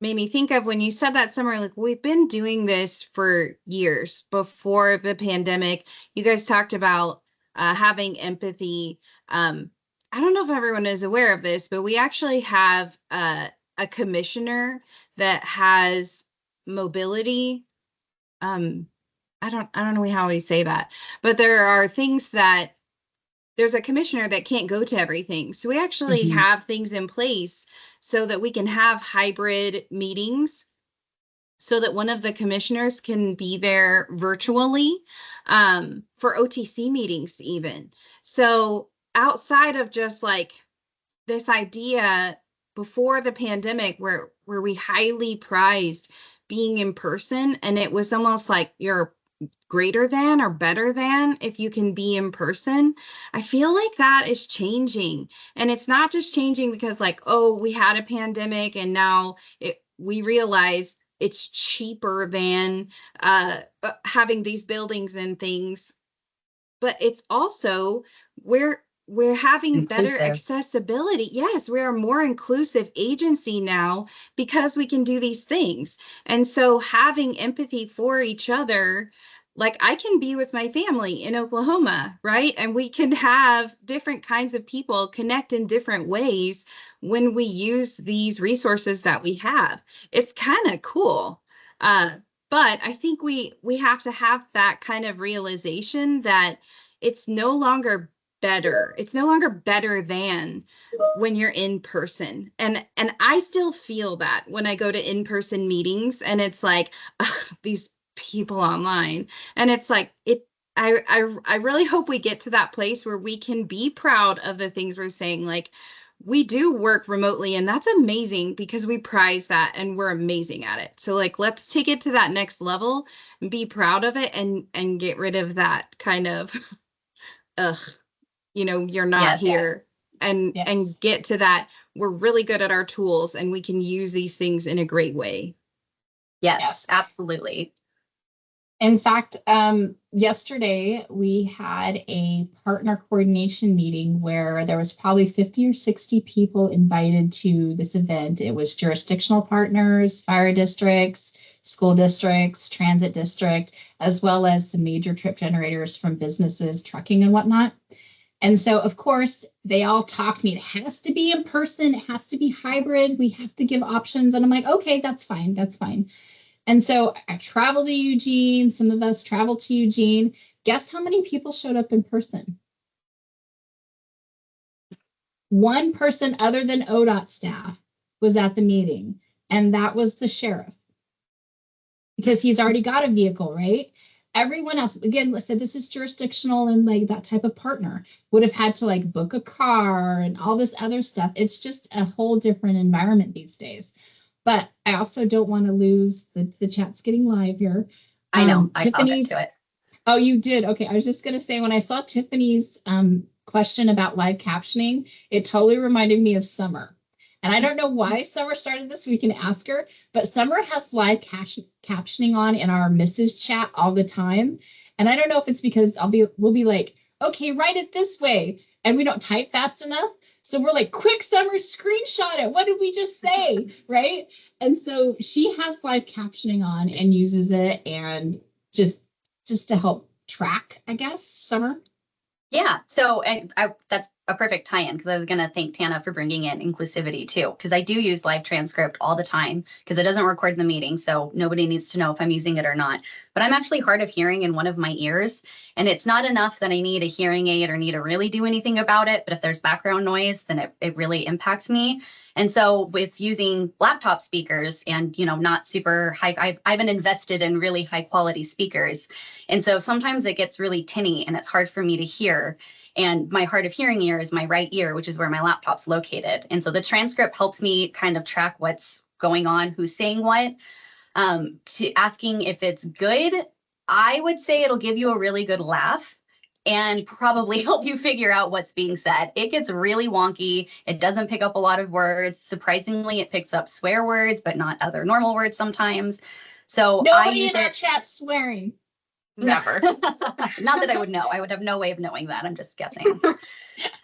made me think of when you said that, Summer, like we've been doing this for years before the pandemic. You guys talked about having empathy. I don't know if everyone is aware of this, but we actually have a commissioner that has mobility. I don't know how we say that, but there are things that there's a commissioner that can't go to everything. So we actually Mhm. have things in place so that we can have hybrid meetings so that one of the commissioners can be there virtually for OTC meetings even. So outside of just like this idea before the pandemic where we highly prized being in person, and it was almost like you're greater than or better than if you can be in person. I feel like that is changing. And it's not just changing because like, oh, we had a pandemic and now we realize it's cheaper than having these buildings and things, but it's also we're having better Inclusive. accessibility. Yes, we're a more inclusive agency now because we can do these things. And so having empathy for each other, like I can be with my family in Oklahoma, right? And we can have different kinds of people connect in different ways when we use these resources that we have. It's kind of cool. But I think we have to have that kind of realization that it's no longer better. It's no longer better than when you're in person. And I still feel that when I go to in-person meetings and it's like these people online. And it's like I really hope we get to that place where we can be proud of the things we're saying. Like we do work remotely and that's amazing because we prize that and we're amazing at it. So like let's take it to that next level and be proud of it and get rid of that kind of ugh, you're not Yes. here and Yes. get to that. We're really good at our tools and we can use these things in a great way. Yes, Yes. absolutely. In fact, yesterday we had a partner coordination meeting where there was probably 50 or 60 people invited to this event. It was jurisdictional partners, fire districts, school districts, transit district, as well as some major trip generators from businesses, trucking and whatnot. And so, of course, they all talked to me. It has to be in person. It has to be hybrid. We have to give options. And I'm like, okay, that's fine. That's fine. And so I traveled to Eugene. Some of us traveled to Eugene. Guess how many people showed up in person? One person other than ODOT staff was at the meeting, and that was the sheriff because he's already got a vehicle, right? Everyone else, again, let's say this is jurisdictional and like that type of partner would have had to like book a car and all this other stuff. It's just a whole different environment these days. But I also don't want to lose the chat's getting live here. I know. I'll get Tiffany's. to it. Oh, you did? Okay. I was just going to say, when I saw Tiffany's question about live captioning, it totally reminded me of Summer. And I don't know why Summer started this. We can ask her. But Summer has live captioning on in our Mrs. chat all the time. And I don't know if it's because we'll be like, okay, write it this way. And we don't type fast enough. So we're like, quick, Summer, screenshot it. What did we just say? Right? And so she has live captioning on and uses it and just to help track, I guess, Summer. Yeah. So that's a perfect tie-in because I was going to thank Tana for bringing in inclusivity too, because I do use live transcript all the time because it doesn't record the meeting. So nobody needs to know if I'm using it or not. But I'm actually hard of hearing in one of my ears. And it's not enough that I need a hearing aid or need to really do anything about it. But if there's background noise, then it really impacts me. And so with using laptop speakers and, not super high, I haven't invested in really high quality speakers. And so sometimes it gets really tinny and it's hard for me to hear. And my hard of hearing ear is my right ear, which is where my laptop's located. And so the transcript helps me kind of track what's going on, who's saying what. To asking if it's good, I would say it'll give you a really good laugh and probably help you figure out what's being said. It gets really wonky. It doesn't pick up a lot of words. Surprisingly, it picks up swear words, but not other normal words sometimes. So nobody in our chat swearing. Never. Not that I would know. I would have no way of knowing that. I'm just guessing.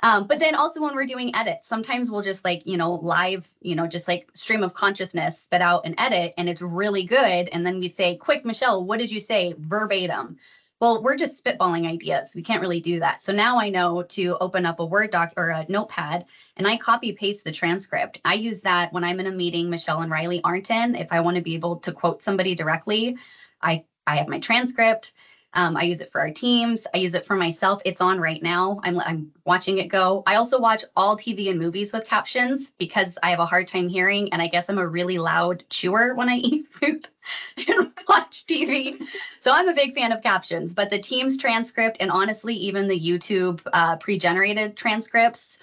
But then also when we're doing edits, sometimes we'll just like, live, just like stream of consciousness spit out an edit and it's really good. And then we say, quick, Michelle, what did you say verbatim? Well, we're just spitballing ideas. We can't really do that. So now I know to open up a Word doc or a notepad and I copy paste the transcript. I use that when I'm in a meeting Michelle and Riley aren't in. If I want to be able to quote somebody directly, I have my transcript. I use it for our teams. I use it for myself. It's on right now. I'm watching it go. I also watch all TV and movies with captions because I have a hard time hearing, and I guess I'm a really loud chewer when I eat food and watch TV. So I'm a big fan of captions, but the team's transcript and honestly, even the YouTube pre-generated transcripts,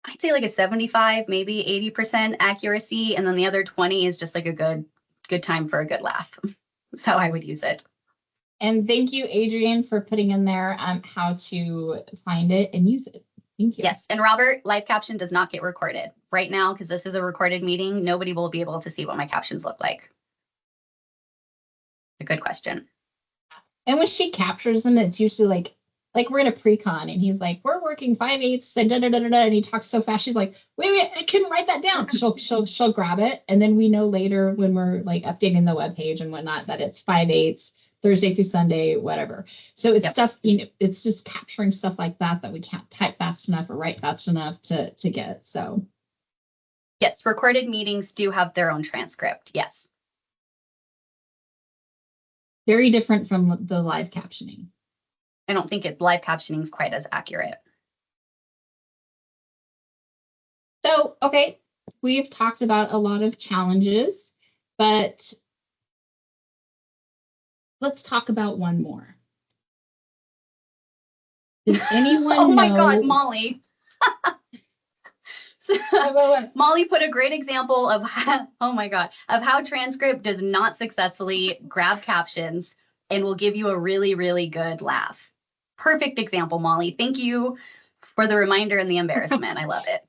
I'd say like a 75, maybe 80% accuracy. And then the other 20 is just like a good time for a good laugh. That's how I would use it. And thank you, Adrian, for putting in there how to find it and use it. Thank you. Yes. And Robert, live caption does not get recorded right now because this is a recorded meeting. Nobody will be able to see what my captions look like. A good question. And when she captures them, it's usually like we're in a pre-con and he's like, we're working 5/8 and and he talks so fast. She's like, wait, I couldn't write that down. She'll grab it. And then we know later when we're like updating the webpage and whatnot, that it's 5/8, Thursday through Sunday, whatever. So it's stuff, it's just capturing stuff like that we can't type fast enough or write fast enough to get. So yes, recorded meetings do have their own transcript. Yes. Very different from the live captioning. I don't think live captioning is quite as accurate. So, okay, we've talked about a lot of challenges, but let's talk about one more. Does anyone oh my know? God, Molly. So, Molly put a great example of how transcript does not successfully grab captions and will give you a really, really good laugh. Perfect example, Molly. Thank you for the reminder and the embarrassment. I love it.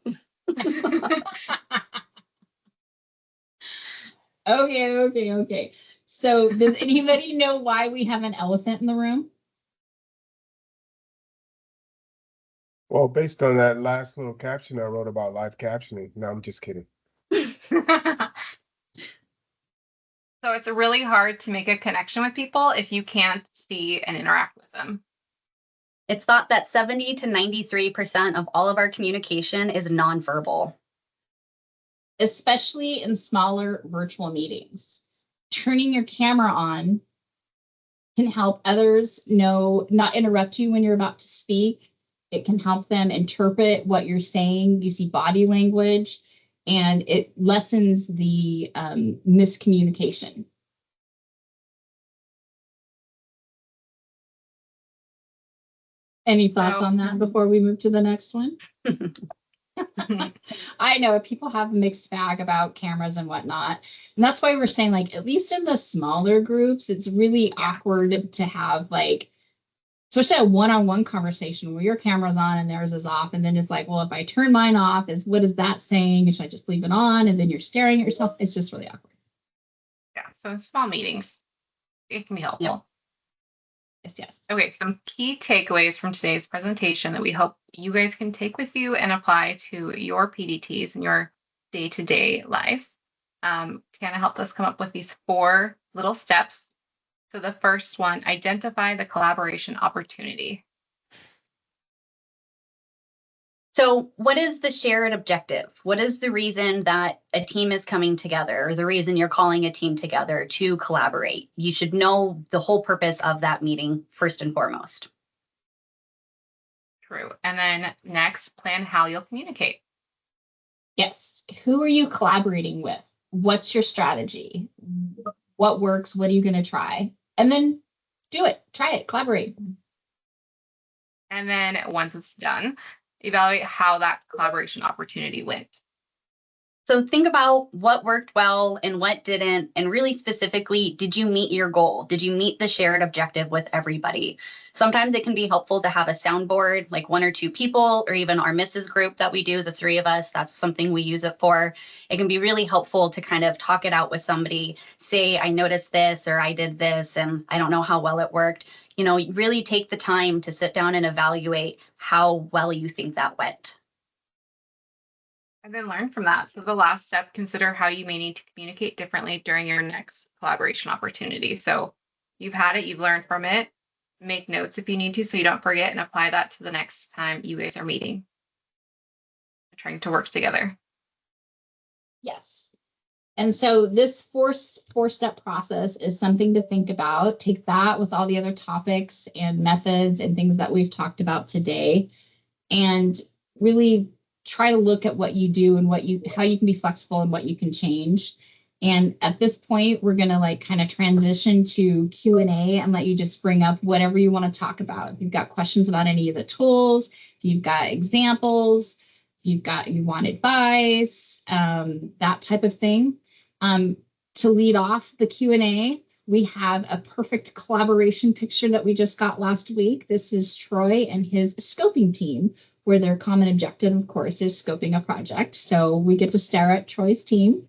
Okay. So does anybody know why we have an elephant in the room? Well, based on that last little caption I wrote about live captioning. No, I'm just kidding. So it's really hard to make a connection with people if you can't see and interact with them. It's thought that 70 to 93% of all of our communication is nonverbal. Especially in smaller virtual meetings. Turning your camera on can help others not interrupt you when you're about to speak. It can help them interpret what you're saying. You see body language, and it lessens the miscommunication. Any thoughts on that before we move to the next one? I know people have a mixed bag about cameras and whatnot. And that's why we're saying, like, at least in the smaller groups, it's really awkward to have especially a one-on-one conversation where your camera's on and theirs is off. And then it's like, well, if I turn mine off, what is that saying? Should I just leave it on? And then you're staring at yourself. It's just really awkward. Yeah. So in small meetings, it can be helpful. Yep. Yes. Okay, some key takeaways from today's presentation that we hope you guys can take with you and apply to your PDTs and your day-to-day lives. Tiana helped us come up with these 4 little steps. So the first one, identify the collaboration opportunity. So what is the shared objective? What is the reason that a team is coming together, or the reason you're calling a team together to collaborate? You should know the whole purpose of that meeting first and foremost. True. And then next, plan how you'll communicate. Yes. Who are you collaborating with? What's your strategy? What works? What are you going to try? And then do it. Try it. Collaborate. And then once it's done, evaluate how that collaboration opportunity went. So think about what worked well and what didn't. And really specifically, did you meet your goal? Did you meet the shared objective with everybody? Sometimes it can be helpful to have a soundboard, like 1 or 2 people, or even our Mrs. group that we do, the 3 of us. That's something we use it for. It can be really helpful to kind of talk it out with somebody, say, I noticed this, or I did this, and I don't know how well it worked. You know, really take the time to sit down and evaluate how well you think that went. And then learn from that. So the last step, consider how you may need to communicate differently during your next collaboration opportunity. So you've had it, you've learned from it, make notes if you need to so you don't forget, and apply that to the next time you guys are meeting, trying to work together. Yes. And so this four-step process is something to think about. Take that with all the other topics and methods and things that we've talked about today, and really try to look at what you do and how you can be flexible and what you can change. And at this point, we're going to like kind of transition to Q&A and let you just bring up whatever you want to talk about. If you've got questions about any of the tools, if you've got examples, you want advice, that type of thing. To lead off the Q&A, we have a perfect collaboration picture that we just got last week. This is Troy and his scoping team, where their common objective, of course, is scoping a project. So we get to stare at Troy's team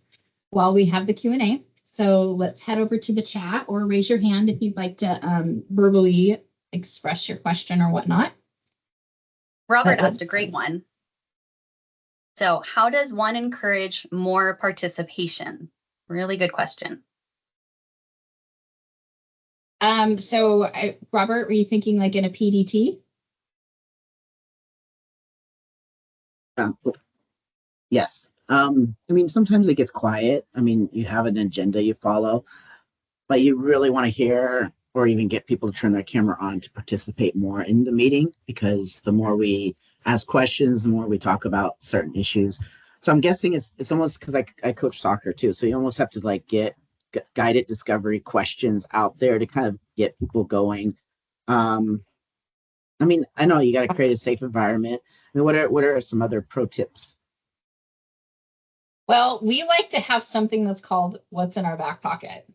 while we have the Q&A. So let's head over to the chat or raise your hand if you'd like to verbally express your question or whatnot. Robert asked a great one. So how does one encourage more participation? Really good question. Robert, were you thinking like in a PDT? Yes. I mean, sometimes it gets quiet. I mean, you have an agenda you follow, but you really want to hear or even get people to turn their camera on to participate more in the meeting, because the more we ask questions, the more we talk about certain issues. So I'm guessing it's almost because I coach soccer too. So you almost have to like get guided discovery questions out there to kind of get people going. I mean, I know you got to create a safe environment. I mean, what are some other pro tips? Well, we like to have something that's called what's in our back pocket,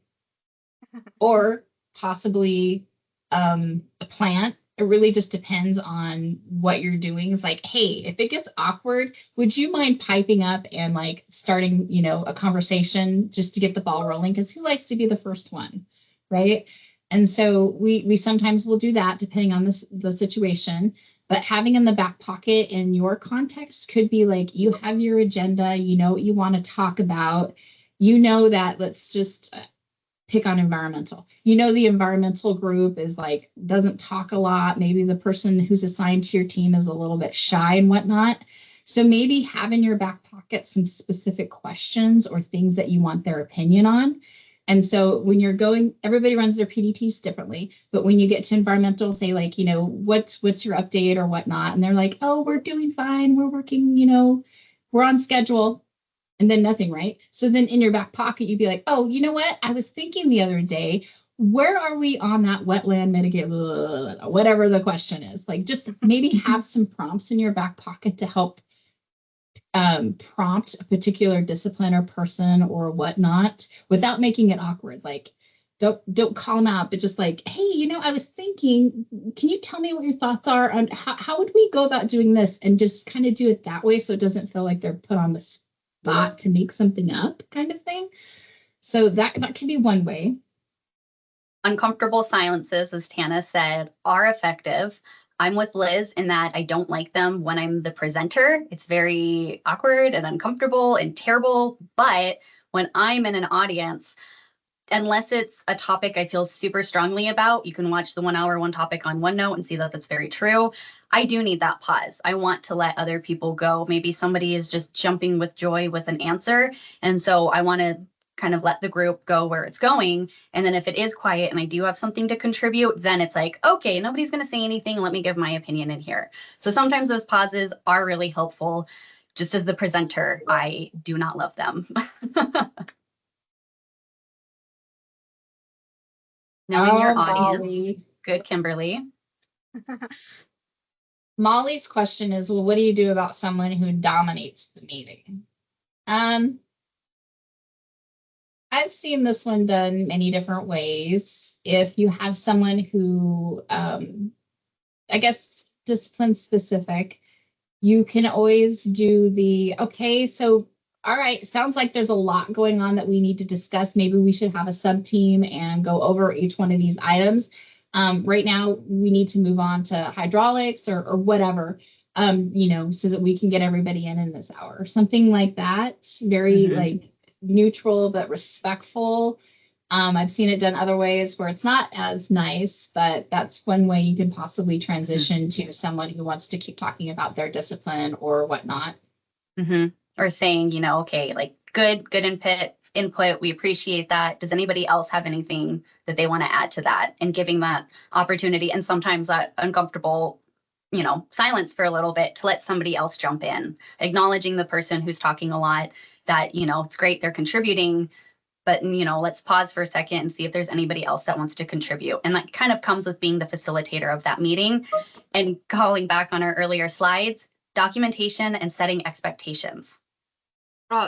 or possibly a plant. It really just depends on what you're doing. It's like, hey, if it gets awkward, would you mind piping up and like starting, a conversation just to get the ball rolling? Because who likes to be the first one, right? And so we sometimes will do that depending on the situation. But having in the back pocket in your context could be like, you have your agenda, you know what you want to talk about, that, let's just pick on environmental. The environmental group is like, doesn't talk a lot. Maybe the person who's assigned to your team is a little bit shy and whatnot. So maybe have in your back pocket some specific questions or things that you want their opinion on. And so when you're going, everybody runs their PDTs differently, but when you get to environmental, say like, what's your update or whatnot? And they're like, oh, we're doing fine. We're working, we're on schedule. And then nothing, right? So then in your back pocket, you'd be like, oh, you know what? I was thinking the other day, where are we on that wetland mitigate, whatever the question is? Like, just maybe have some prompts in your back pocket to help prompt a particular discipline or person or whatnot without making it awkward. Like, don't call them out, but just like, hey, I was thinking, can you tell me what your thoughts are on how would we go about doing this? And just kind of do it that way so it doesn't feel like they're put on the spot to make something up kind of thing. So that could be one way. Uncomfortable silences, as Tana said, are effective. I'm with Liz in that I don't like them when I'm the presenter. It's very awkward and uncomfortable and terrible. But when I'm in an audience, unless it's a topic I feel super strongly about, you can watch the 1 hour, one topic on OneNote and see that that's very true. I do need that pause. I want to let other people go. Maybe somebody is just jumping with joy with an answer. And so I want to kind of let the group go where it's going. And then if it is quiet and I do have something to contribute, then it's like, okay, nobody's going to say anything. Let me give my opinion in here. So sometimes those pauses are really helpful. Just as the presenter, I do not love them. Knowing your audience. Molly. Good, Kimberly. Molly's question is, well, what do you do about someone who dominates the meeting? I've seen this one done many different ways. If you have someone who, I guess, discipline specific, you can always do okay, so, all right, sounds like there's a lot going on that we need to discuss. Maybe we should have a sub team and go over each one of these items. Right now, we need to move on to hydraulics or whatever, so that we can get everybody in this hour. Something like that, very like neutral but respectful. I've seen it done other ways where it's not as nice, but that's one way you can possibly transition to someone who wants to keep talking about their discipline or whatnot. Or saying, okay, like good input. We appreciate that. Does anybody else have anything that they want to add to that? And giving that opportunity, and sometimes that uncomfortable, silence for a little bit to let somebody else jump in, acknowledging the person who's talking a lot, that, it's great, they're contributing, but, let's pause for a second and see if there's anybody else that wants to contribute. And that kind of comes with being the facilitator of that meeting. And calling back on our earlier slides, documentation and setting expectations.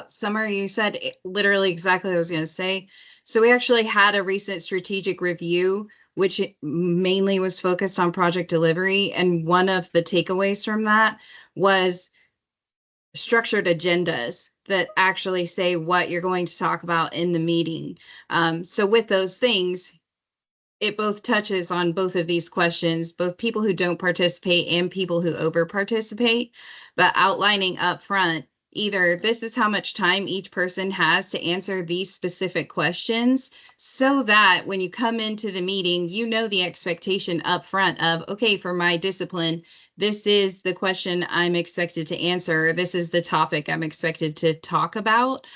Summer, you said literally exactly what I was going to say. So we actually had a recent strategic review, which mainly was focused on project delivery. And one of the takeaways from that was structured agendas that actually say what you're going to talk about in the meeting. So with those things, it both touches on both of these questions, both people who don't participate and people who over participate, but outlining up front, either this is how much time each person has to answer these specific questions, so that when you come into the meeting, the expectation up front of, okay, for my discipline, this is the question I'm expected to answer. This is the topic I'm expected to talk about.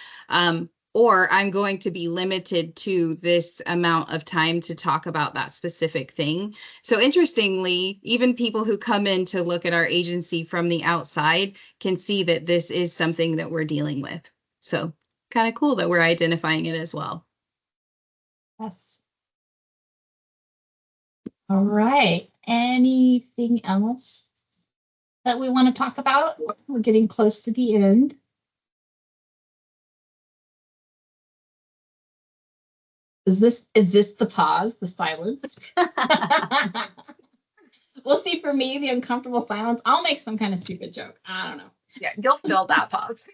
Or I'm going to be limited to this amount of time to talk about that specific thing. So interestingly, even people who come in to look at our agency from the outside can see that this is something that we're dealing with. So kind of cool that we're identifying it as well. Yes. All right. Anything else that we want to talk about? We're getting close to the end. Is this the pause, the silence? We'll see. For me, the uncomfortable silence, I'll make some kind of stupid joke. I don't know. Yeah, you'll fill that pause.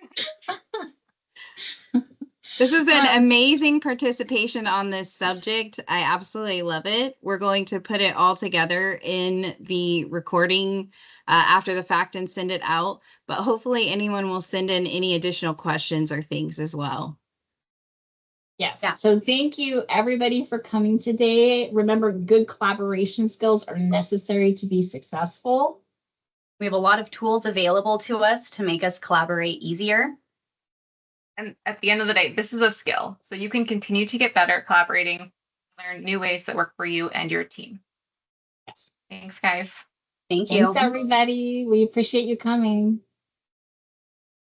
This has been amazing participation on this subject. I absolutely love it. We're going to put it all together in the recording after the fact and send it out. But hopefully anyone will send in any additional questions or things as well. Yes. Yeah. So thank you, everybody, for coming today. Remember, good collaboration skills are necessary to be successful. We have a lot of tools available to us to make us collaborate easier. And at the end of the day, this is a skill. So you can continue to get better at collaborating, learn new ways that work for you and your team. Yes. Thanks, guys. Thank you. Thanks, everybody. We appreciate you coming.